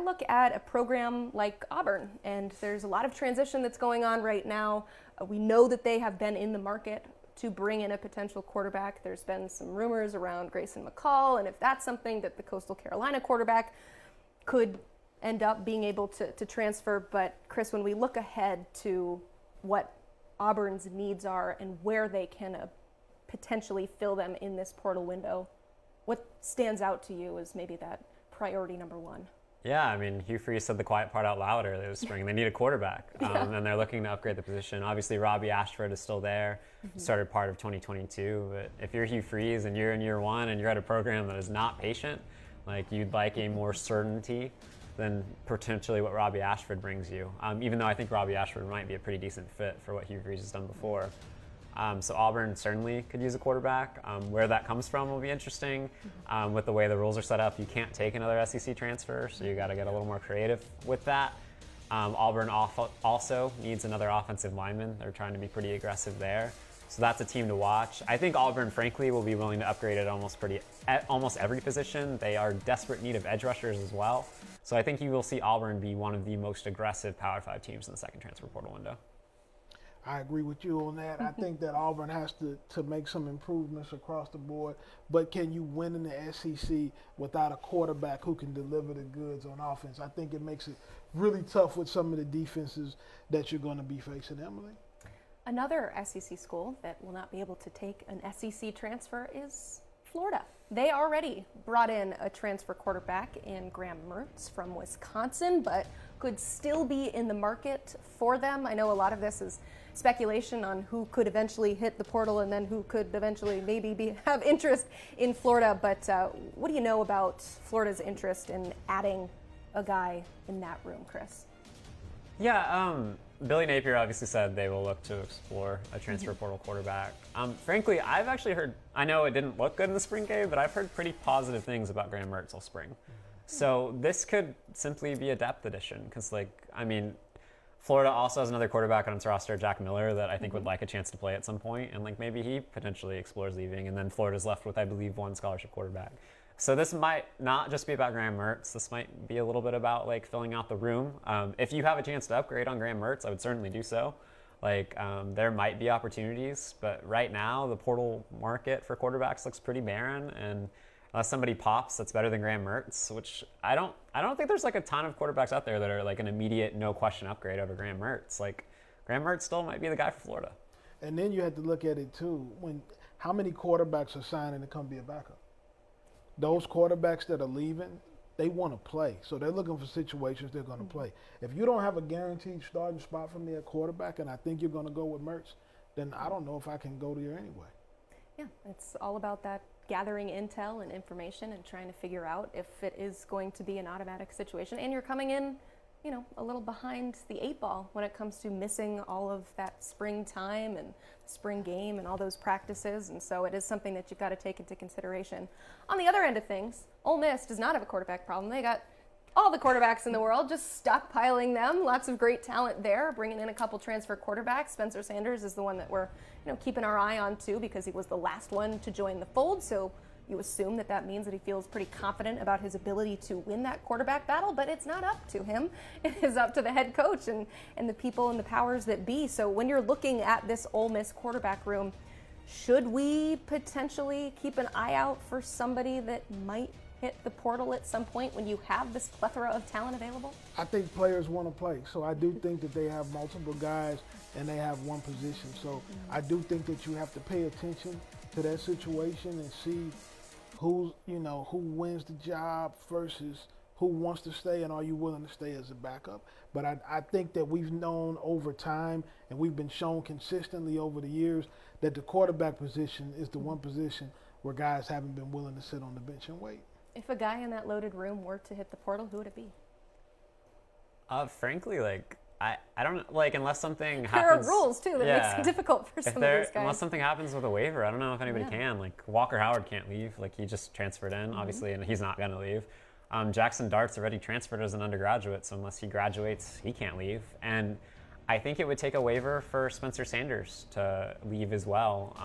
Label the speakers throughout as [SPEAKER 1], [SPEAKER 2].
[SPEAKER 1] look at a program like Auburn, and there's a lot of transition that's going on right now. We know that they have been in the market to bring in a potential quarterback. There's been some rumors around Grayson McCall, and if that's something that the Coastal Carolina quarterback could end up being able to transfer. But Chris, when we look ahead to what Auburn's needs are and where they can potentially fill them in this portal window, what stands out to you as maybe that priority number one?
[SPEAKER 2] Yeah, I mean, Hugh Freeze said the quiet part out loud earlier this spring. They need a quarterback, and they're looking to upgrade the position. Obviously, Robbie Ashford is still there, started part of 2022. But if you're Hugh Freeze and you're in year one and you're at a program that is not patient, like you'd like a more certainty than potentially what Robbie Ashford brings you. Even though I think Robbie Ashford might be a pretty decent fit for what Hugh Freeze has done before. So Auburn certainly could use a quarterback. Where that comes from will be interesting. With the way the rules are set up, you can't take another SEC transfer, so you got to get a little more creative with that. Auburn also needs another offensive lineman. They're trying to be pretty aggressive there. So that's a team to watch. I think Auburn, frankly, will be willing to upgrade at almost every position. They are in desperate need of edge rushers as well. So I think you will see Auburn be one of the most aggressive Power 5 teams in the second transfer portal window.
[SPEAKER 3] I agree with you on that. I think that Auburn has to make some improvements across the board. But can you win in the SEC without a quarterback who can deliver the goods on offense? I think it makes it really tough with some of the defenses that you're going to be facing, Emily.
[SPEAKER 1] Another SEC school that will not be able to take an SEC transfer is Florida. They already brought in a transfer quarterback in Graham Mertz from Wisconsin, but could still be in the market for them. I know a lot of this is speculation on who could eventually hit the portal and then who could eventually maybe have interest in Florida. But what do you know about Florida's interest in adding a guy in that room, Chris?
[SPEAKER 2] Yeah, Billy Napier obviously said they will look to explore a transfer portal quarterback. Frankly, I've actually heard, I know it didn't look good in the spring game, but I've heard pretty positive things about Graham Mertz all spring. So this could simply be a depth addition because, Florida also has another quarterback on its roster, Jack Miller, that I think would like a chance to play at some point, and maybe he potentially explores leaving, and then Florida's left with, I believe, one scholarship quarterback. So this might not just be about Graham Mertz. This might be a little bit about filling out the room. If you have a chance to upgrade on Graham Mertz, I would certainly do so. There might be opportunities, but right now the portal market for quarterbacks looks pretty barren, and unless somebody pops that's better than Graham Mertz, which I don't think there's a ton of quarterbacks out there that are an immediate no question upgrade over Graham Mertz. Graham Mertz still might be the guy for Florida.
[SPEAKER 3] And then you have to look at it too. How many quarterbacks are signing to come be a backup? Those quarterbacks that are leaving, they want to play. So they're looking for situations they're going to play. If you don't have a guaranteed starting spot for me at quarterback, and I think you're going to go with Mertz, then I don't know if I can go there anyway.
[SPEAKER 1] Yeah, it's all about that gathering intel and information and trying to figure out if it is going to be an automatic situation. And you're coming in, a little behind the eight ball when it comes to missing all of that spring time and spring game and all those practices. And so it is something that you've got to take into consideration. On the other end of things, Ole Miss does not have a quarterback problem. They got all the quarterbacks in the world, just stockpiling them. Lots of great talent there, bringing in a couple transfer quarterbacks. Spencer Sanders is the one that we're keeping our eye on too, because he was the last one to join the fold. So you assume that means that he feels pretty confident about his ability to win that quarterback battle, but it's not up to him. It is up to the head coach and the people and the powers that be. So when you're looking at this Ole Miss quarterback room, should we potentially keep an eye out for somebody that might hit the portal at some point when you have this plethora of talent available?
[SPEAKER 3] I think players want to play. So I do think that they have multiple guys and they have one position. So I do think that you have to pay attention to that situation and see who wins the job versus who wants to stay, and are you willing to stay as a backup? But I think that we've known over time, and we've been shown consistently over the years, that the quarterback position is the one position where guys haven't been willing to sit on the bench and wait.
[SPEAKER 1] If a guy in that loaded room were to hit the portal, who would it be?
[SPEAKER 2] Frankly, I don't unless something happens.
[SPEAKER 1] There are rules too that makes it difficult for some of these guys.
[SPEAKER 2] Unless something happens with a waiver, I don't know if anybody can. Walker Howard can't leave. He just transferred in, obviously, and he's not going to leave. Jackson Dart's already transferred as an undergraduate, so unless he graduates, he can't leave. And I think it would take a waiver for Spencer Sanders to leave as well.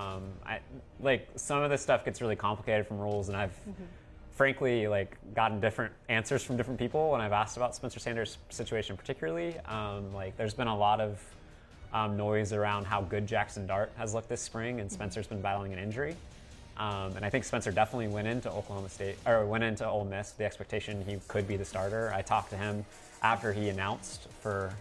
[SPEAKER 2] Some of this stuff gets really complicated from rules, and I've frankly, like, gotten different answers from different people when I've asked about Spencer Sanders' situation particularly. Like, there's been a lot of noise around how good Jackson Dart has looked this spring, and Spencer's been battling an injury. And I think Spencer definitely went into Ole Miss with the expectation he could be the starter. I talked to him after he announced for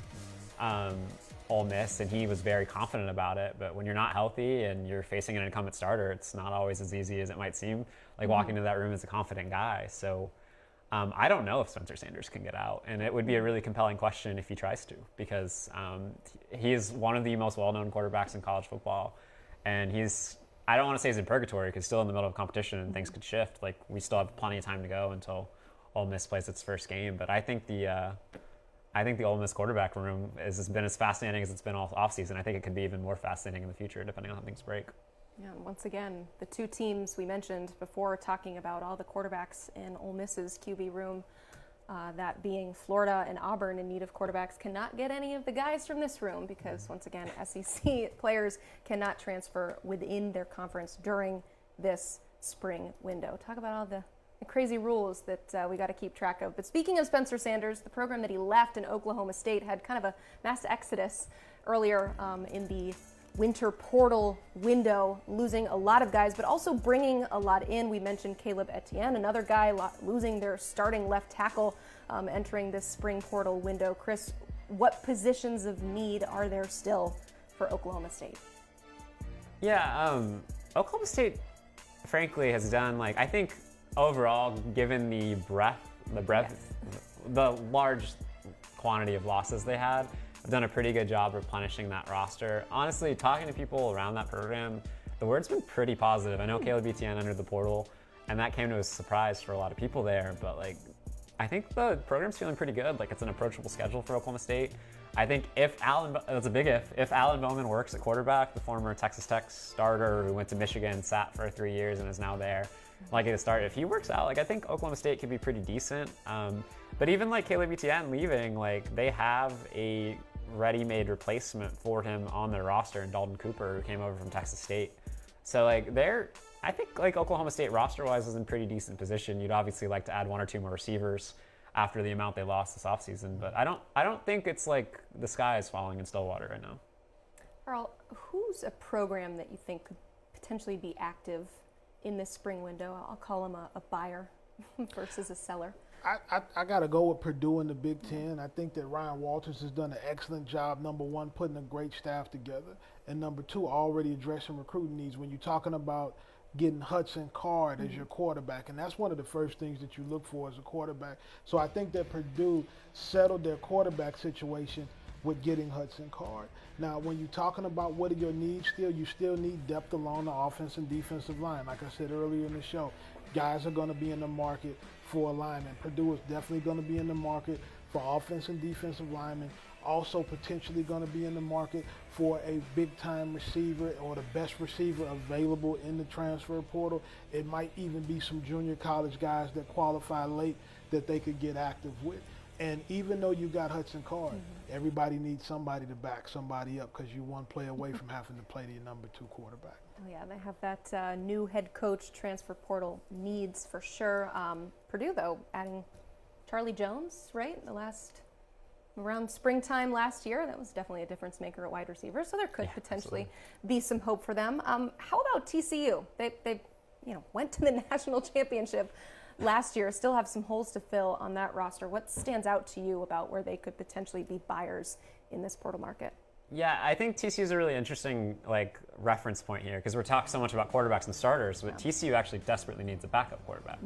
[SPEAKER 2] Ole Miss, and he was very confident about it. But when you're not healthy and you're facing an incumbent starter, it's not always as easy as it might seem. Like walking into that room as a confident guy. So I don't know if Spencer Sanders can get out, and it would be a really compelling question if he tries to, because he is one of the most well-known quarterbacks in college football, and I don't want to say he's in purgatory because still in the middle of competition and things could shift. Like, we still have plenty of time to go until Ole Miss plays its first game. But I think the Ole Miss quarterback room has been as fascinating as it's been all offseason. I think it could be even more fascinating in the future, depending on how things break.
[SPEAKER 1] Yeah, and once again, the two teams we mentioned before talking about all the quarterbacks in Ole Miss's QB room, that being Florida and Auburn in need of quarterbacks, cannot get any of the guys from this room because, once again, SEC players cannot transfer within their conference during this spring window. Talk about all the crazy rules that we got to keep track of. But speaking of Spencer Sanders, the program that he left in Oklahoma State had kind of a mass exodus earlier in the winter portal window, losing a lot of guys, but also bringing a lot in. We mentioned Caleb Etienne, another guy losing their starting left tackle entering this spring portal window. Chris, what positions of need are there still for Oklahoma State?
[SPEAKER 2] Yeah, Oklahoma State, frankly, has done, like, I think overall, given the large quantity of losses they had, have done a pretty good job replenishing that roster. Honestly, talking to people around that program, the word's been pretty positive. I know Caleb Etienne entered the portal, and that came to a surprise for a lot of people there, but, like, I think the program's feeling pretty good. Like, it's an approachable schedule for Oklahoma State. I think if Alan Bowman works at quarterback, the former Texas Tech starter who went to Michigan, sat for 3 years and is now there, likely to start. If he works out, like, I think Oklahoma State could be pretty decent. But even like Caleb Etienne leaving, like, they have a ready-made replacement for him on their roster in Dalton Cooper, who came over from Texas State. So, like, I think, like, Oklahoma State roster-wise is in pretty decent position. You'd obviously like to add one or two more receivers after the amount they lost this offseason, but I don't think it's like the sky is falling in Stillwater right now.
[SPEAKER 1] Carl, who's a program that you think could potentially be active in this spring window? I'll call them a buyer versus a seller.
[SPEAKER 3] I got to go with Purdue in the Big Ten. I think that Ryan Walters has done an excellent job, number one, putting a great staff together, and number two, already addressing recruiting needs. When you're talking about getting Hudson Card as your quarterback, and that's one of the first things that you look for as a quarterback. So I think that Purdue settled their quarterback situation with getting Hudson Card. Now, when you're talking about what are your needs still, you still need depth along the offense and defensive line. Like I said earlier in the show, guys are going to be in the market for alignment. Purdue is definitely going to be in the market for offense and defensive linemen. Also potentially going to be in the market for a big-time receiver or the best receiver available in the transfer portal. It might even be some junior college guys that qualify late that they could get active with. And even though you got Hudson Card, everybody needs somebody to back somebody up because you're one play away from having to play the number two quarterback.
[SPEAKER 1] Oh yeah, they have that new head coach transfer portal needs for sure. Purdue, though, adding Charlie Jones, right? Around springtime last year, that was definitely a difference maker at wide receiver. So there could potentially be some hope for them. How about TCU? They went to the national championship last year, still have some holes to fill on that roster. What stands out to you about where they could potentially be buyers in this portal market?
[SPEAKER 2] Yeah, I think TCU is a really interesting, like, reference point here because we're talking so much about quarterbacks and starters, but TCU actually desperately needs a backup quarterback.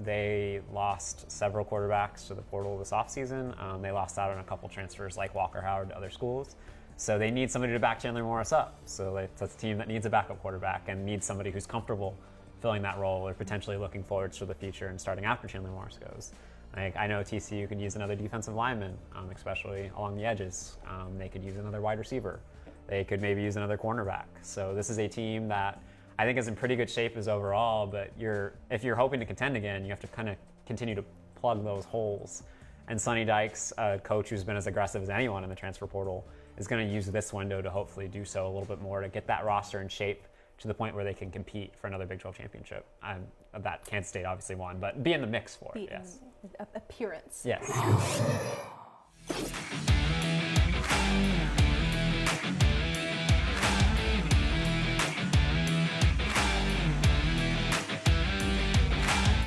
[SPEAKER 2] They lost several quarterbacks to the portal this offseason. They lost out on a couple transfers like Walker Howard to other schools. So they need somebody to back Chandler Morris up. So that's a team that needs a backup quarterback and needs somebody who's comfortable filling that role or potentially looking forward to the future and starting after Chandler Morris goes. Like, I know TCU could use another defensive lineman, especially along the edges. They could use another wide receiver. They could maybe use another cornerback. So this is a team that I think is in pretty good shape as overall, but if you're hoping to contend again, you have to kind of continue to plug those holes. And Sonny Dykes, a coach who's been as aggressive as anyone in the transfer portal, is going to use this window to hopefully do so a little bit more to get that roster in shape to the point where they can compete for another Big 12 championship. That Kansas State obviously won, but be in the mix for it. Yes.
[SPEAKER 1] Appearance.
[SPEAKER 2] Yes.